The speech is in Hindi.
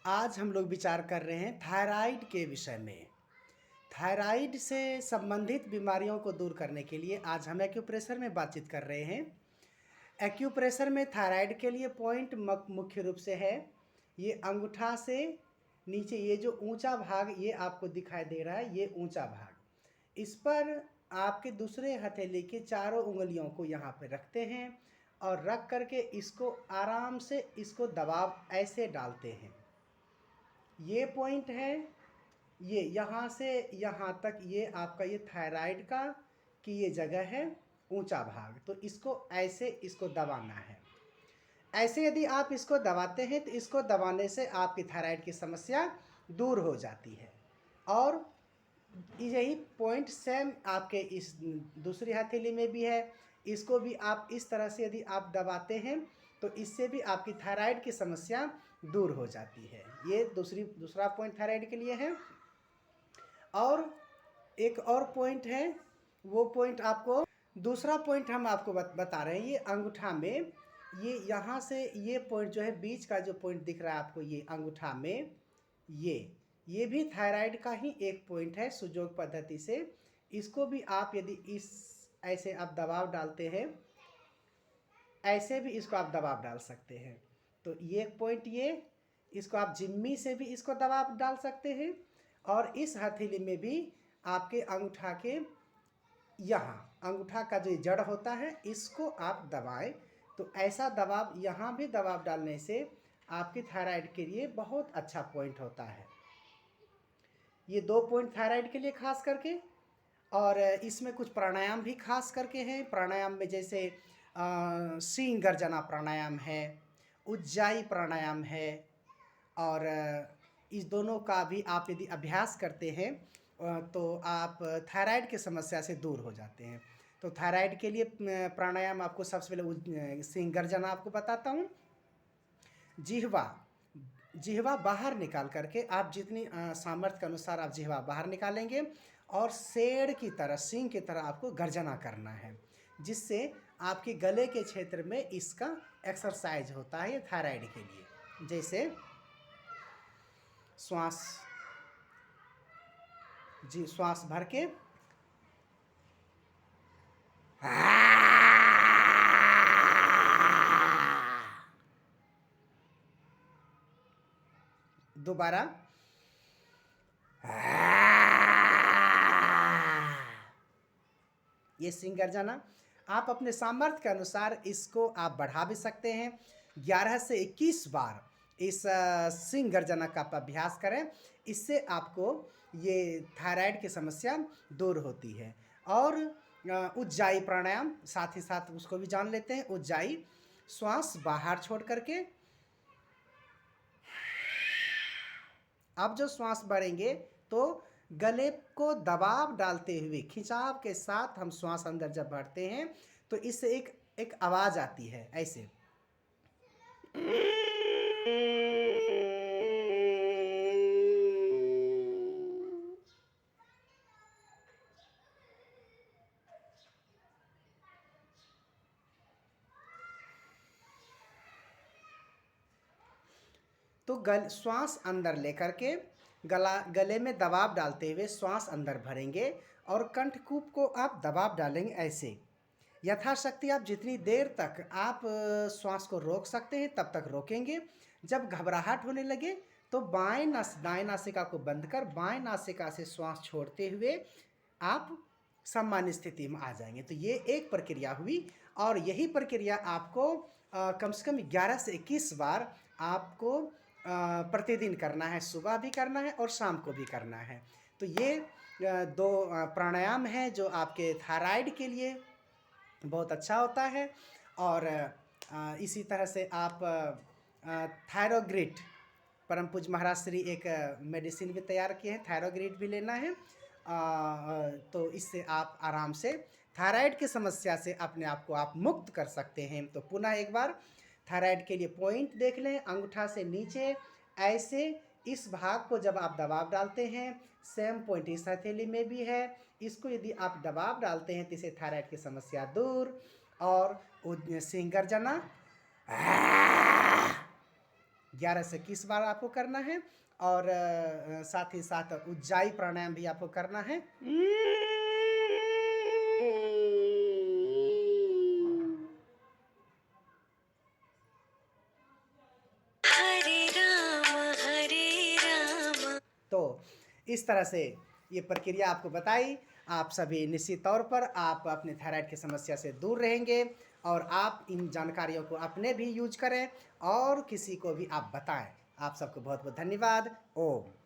आज हम लोग विचार कर रहे हैं थायराइड के विषय में। थायराइड से संबंधित बीमारियों को दूर करने के लिए आज हम एक्यूप्रेशर में बातचीत कर रहे हैं। एक्यूप्रेशर में थायराइड के लिए पॉइंट मुख्य रूप से है ये अंगूठा से नीचे, ये जो ऊंचा भाग ये आपको दिखाई दे रहा है, ये ऊंचा भाग, इस पर आपके दूसरे हथेली के चारों उंगलियों को यहाँ पे रखते हैं और रख करके इसको आराम से इसको दबाव ऐसे डालते हैं। ये पॉइंट है, ये यहाँ से यहाँ तक ये आपका ये थायराइड का कि ये जगह है ऊंचा भाग, तो इसको ऐसे इसको दबाना है। ऐसे यदि आप इसको दबाते हैं तो इसको दबाने से आपकी थायराइड की समस्या दूर हो जाती है। और यही पॉइंट सेम आपके इस दूसरी हथेली में भी है, इसको भी आप इस तरह से यदि आप दबाते हैं तो इससे भी आपकी थायराइड की समस्या दूर हो जाती है। ये दूसरा पॉइंट थायराइड के लिए है। और एक और पॉइंट है, वो पॉइंट आपको दूसरा पॉइंट हम आपको बता रहे हैं। ये अंगूठा में ये यहाँ से ये पॉइंट जो है बीच का जो पॉइंट दिख रहा है आपको ये अंगूठा में, ये भी थायराइड का ही एक पॉइंट है। सुजोग पद्धति से इसको भी आप यदि इस ऐसे आप दबाव डालते हैं, ऐसे भी इसको आप दबाव डाल सकते हैं। तो ये एक पॉइंट, ये इसको आप जिम्मी से भी इसको दबाव डाल सकते हैं। और इस हथेली में भी आपके अंगूठा के यहाँ अंगूठा का जो जड़ होता है इसको आप दबाएं, तो ऐसा दबाव यहाँ भी दबाव डालने से आपकी थायराइड के लिए बहुत अच्छा पॉइंट होता है। ये दो पॉइंट थायराइड के लिए खास करके। और इसमें कुछ प्राणायाम भी खास करके हैं। प्राणायाम में जैसे सिंह गर्जना प्राणायाम है, उज्जाई प्राणायाम है, और इस दोनों का भी आप यदि अभ्यास करते हैं तो आप थायराइड की समस्या से दूर हो जाते हैं। तो थायराइड के लिए प्राणायाम आपको सबसे पहले सिंह गर्जना आपको बताता हूँ। जिह्वा बाहर निकाल करके आप जितनी सामर्थ्य के अनुसार आप जिह्वा बाहर निकालेंगे और शेर की तरह, सिंह की तरह आपको गर्जना करना है, जिससे आपके गले के क्षेत्र में इसका एक्सरसाइज होता है ये थायराइड के लिए। जैसे श्वास भर के दोबारा ये सिंह गर्जना आप अपने सामर्थ्य के अनुसार इसको आप बढ़ा भी सकते हैं। 11 से 21 बार इस सिंह गर्जना का आप अभ्यास करें, इससे आपको ये थायराइड की समस्या दूर होती है। और उज्जाई प्राणायाम साथ ही साथ उसको भी जान लेते हैं। उज्जाई श्वास बाहर छोड़ करके अब जो श्वास बढ़ेंगे तो गले को दबाव डालते हुए खिंचाव के साथ हम श्वास अंदर जब भरते हैं तो इससे एक आवाज आती है ऐसे। तो श्वास अंदर लेकर के गले में दबाव डालते हुए श्वास अंदर भरेंगे और कंठकूप को आप दबाव डालेंगे ऐसे। यथाशक्ति आप जितनी देर तक आप श्वास को रोक सकते हैं तब तक रोकेंगे। जब घबराहट होने लगे तो दाएं नासिका को बंद कर बाएं नासिका से श्वास छोड़ते हुए आप सामान्य स्थिति में आ जाएंगे। तो ये एक प्रक्रिया हुई और यही प्रक्रिया आपको कम से कम 11 से 21 बार आपको प्रतिदिन करना है। सुबह भी करना है और शाम को भी करना है। तो ये दो प्राणायाम है जो आपके थायराइड के लिए बहुत अच्छा होता है। और इसी तरह से आप थायरोग्रिड, परम पूज्य महाराज श्री एक मेडिसिन भी तैयार किए हैं, थायरोग्रिड भी लेना है। तो इससे आप आराम से थायराइड की समस्या से अपने आप को आप मुक्त कर सकते हैं। तो पुनः एक बार थायराइड के लिए पॉइंट देख लें। अंगूठा से नीचे ऐसे इस भाग को जब आप दबाव डालते हैं, सेम पॉइंट इस हथेली में भी है, इसको यदि आप दबाव डालते हैं तो इससे थायराइड की समस्या दूर। और सिंह गर्जना 11 से 21 बार आपको करना है। और साथ ही साथ उज्जाई प्राणायाम भी आपको करना है। तो इस तरह से ये प्रक्रिया आपको बताई। आप सभी निश्चित तौर पर आप अपने थायराइड की समस्या से दूर रहेंगे और आप इन जानकारियों को अपने भी यूज करें और किसी को भी आप बताएं। आप सबको बहुत बहुत धन्यवाद। ओम।